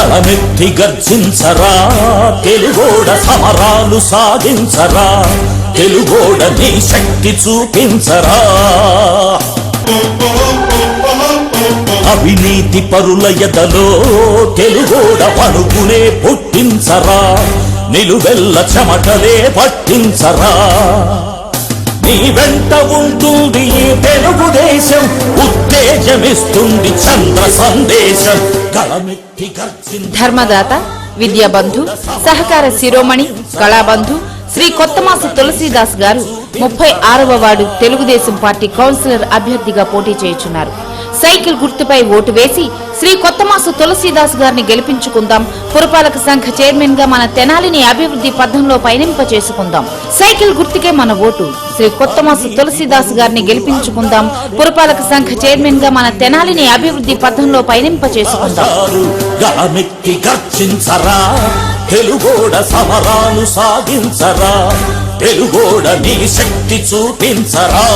గళమెత్తి గర్జించరా తెలుగోడ సమరాలు సాగించరా తెలుగోడ నీ శక్తి చూపించరా అవినీతి పరుల ఎదలో తెలుగోడ పలుకునే పుట్టించరా నిలువెల్ల చెమటలే పట్టించరా నీ వెంట ఉంటుంది ఈ తెలుగుదేశం ఉత్తేజమిస్తుంది చంద్ర సందేశం గళమెత్తి గర్జించరా. ధర్మదాత విద్యాబంధు సహకార శిరోమణి కళాబంధు శ్రీ కొత్తమాసు తులసీదాస్ గారు 36వ వార్డు తెలుగుదేశం పార్టీ కౌన్సిలర్ అభ్యర్థిగా పోటీ చేయుచున్నారు. సైకిల్ గుర్తుపై ఓటు వేసి శ్రీ కొత్తమాసు తులసీదాస్ గారిని గెలిపించుకుందాం. పురపాలక సంఘ చైర్మన్ గా మన తెనాలిని అభివృద్ధి పథంలో పయనింపచేసుకుందాం. సైకిల్ గుర్తుకే మన ఓటు. శ్రీ కొత్తమాసు తులసీదాస్ గారిని గెలిపించుకుందాం. పురపాలక సంఘ చైర్మన్ గా మన తెనాలిని అభివృద్ధి పథంలో పయనింపచేసుకుందాం. తెలుగోడ సమరాలు సాగించరా తెలుగోడ నీ శక్తి చూపించరా.